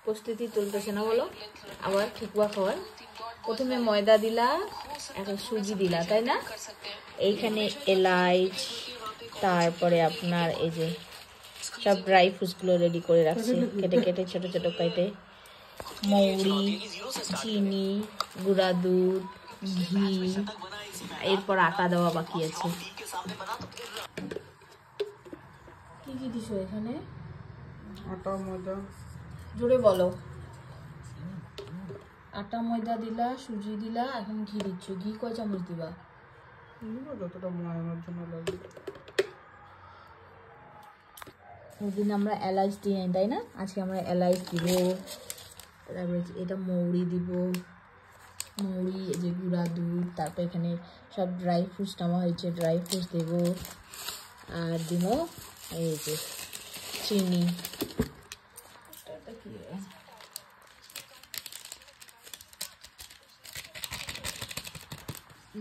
প্রস্তুতি চলতেছে না বলো আবার ঠেকুয়া খাওয়ার। প্রথমে ময়দা দিলা, এখন সুজি দিলা, তাই না? এইখানে এলাচ, তারপরে আপনার এই যে সব ড্রাই ফ্রুটসগুলো রেডি করে রাখছি, কেটে কেটে ছোট ছোট কেটে। মৌরি, চিনি, গুঁড়া দুধ, ঘি, এরপর আটা দেওয়া বাকি আছে। কি কি দিছো এখানে? আটা, ময়দা। জোরে বলো। আটা ময়দা দিলা, সুজি দিলা, এখন ঘি দিচ্ছ। ঘি কয় চামচ দিবা? যতটা ময়ামের জন্য লাগে। ওদিন আমরা এলাচ দিই নাই, তাই না? আজকে আমরা এলাচ দিব, তারপরে এটা মৌরি দিব, মৌরি, এই যে গুঁড়া দুধ, তারপর এখানে সব ড্রাই ফ্রুটস নেওয়া হয়েছে, ড্রাই ফ্রুটস দেব, আর দিব এই যে চিনি।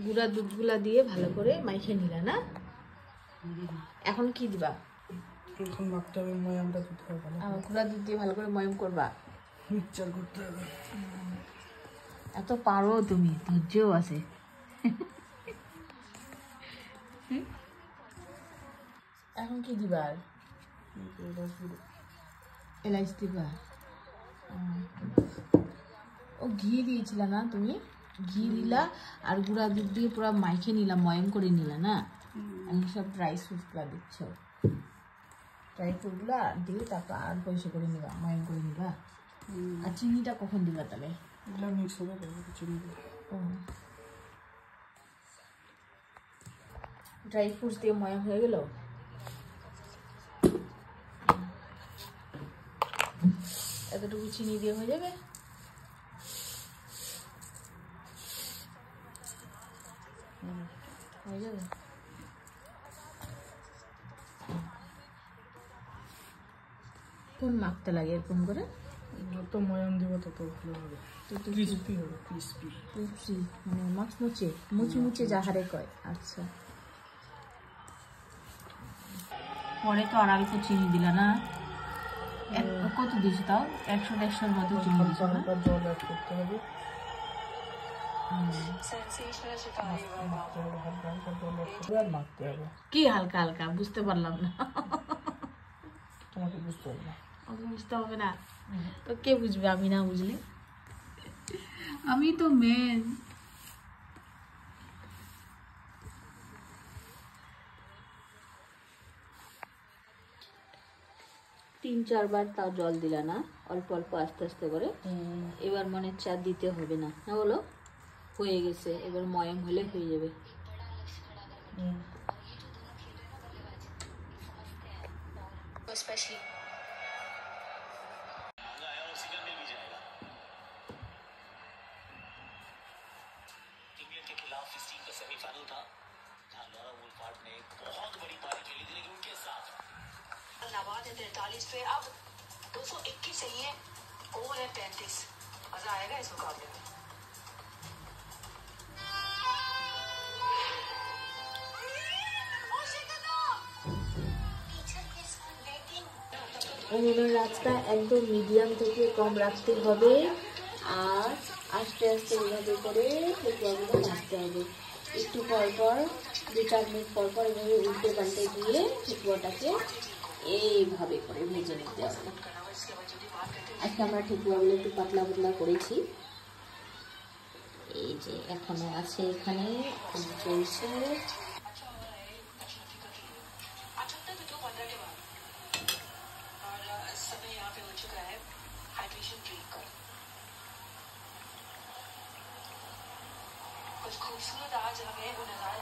গুঁড়া দুধগুলা দিয়ে ভালো করে মাইখে নিলা না? এখন কি দিবা? এখন মাখতে হবে, ময়ামটা দিতে হবে। গুঁড়া দুধ দিয়ে ভালো করে ময়ম করবা, মিক্সচার করতে হবে। এত পারো তুমি, ধৈর্যও আছে। এখন কি দিবা? এলাচ দিবা। ও ঘি দিয়েছিল না তুমি? ঘি দিলা আর গুঁড়া দুধ দিয়ে পুরো মাইখে নিলা, ময়ম করে নিলা না? আমি সব ড্রাই ফ্রুটসগুলো দিচ্ছ, ড্রাই ফ্রুটগুলো দিয়ে তারপর আর পয়সা করে নিবা, ময়ম করে নিবা। আর চিনিটা কখন দিবা তাহলে? মিক্স হবে চিনি। ড্রাই ফ্রুটস দিয়ে ময়ম হয়ে গেল। এতটুকু চিনি দিয়ে হয়ে যাবে। হয়ে যাবে। কোন মাখতে লাগে এরকম করে? যত ময়াম দিব তত ভালো হবে, তত ক্রিস্পি হবে। ক্রিস্পি মানে মুচমুচে, মুচমুচে যাহারে কয়। আচ্ছা, পরে তো আর অল্প চিনি দিলা না? কত দিয়েছো তাও? 100-150 মতো চিনি দিয়েছো না? জল অ্যাড করতে হবে। কি হালকা হালকা? বুঝতে পারলাম না। তোমাকে বুঝতে হবে না। বুঝতে হবে না তো কে বুঝবে আমি না বুঝলে? আমি তো মেন। তিন চারবার তাও জল দিলা না? অল্প অল্প আস্তে আস্তে করে। এবার মনে চা দিতে হবে না, না বলো? হয়ে গেছে, এবার ময়ম হলে হয়ে যাবে। सेमीफाइनल था जहां लॉरा वुल्फहार्ट ने बहुत बड़ी पारी खेली थी, लेकिन उनके साथ नवाज है 43 पे, अब 221 चाहिए, ओवर है 35। मजा आएगा इस मुकाबले में। উনুনের আঁচটা একদম মিডিয়াম থেকে কম রাখতে হবে, আর আস্তে আস্তে এভাবে করে ঠেকুয়াগুলো ভাজতে হবে। একটু পর পর 2-4 মিনিট পর পর এভাবে উল্টে পাল্টে দিয়ে ঠেকুয়াটাকে এইভাবে করে ভেজে নিতে হবে। আজকে আমরা ঠেকুয়াগুলো একটু পাতলা পাতলা করেছি। এই যে এখনো আছে, এখানে চলছে। खूबसूरत आज हमें वो नजारा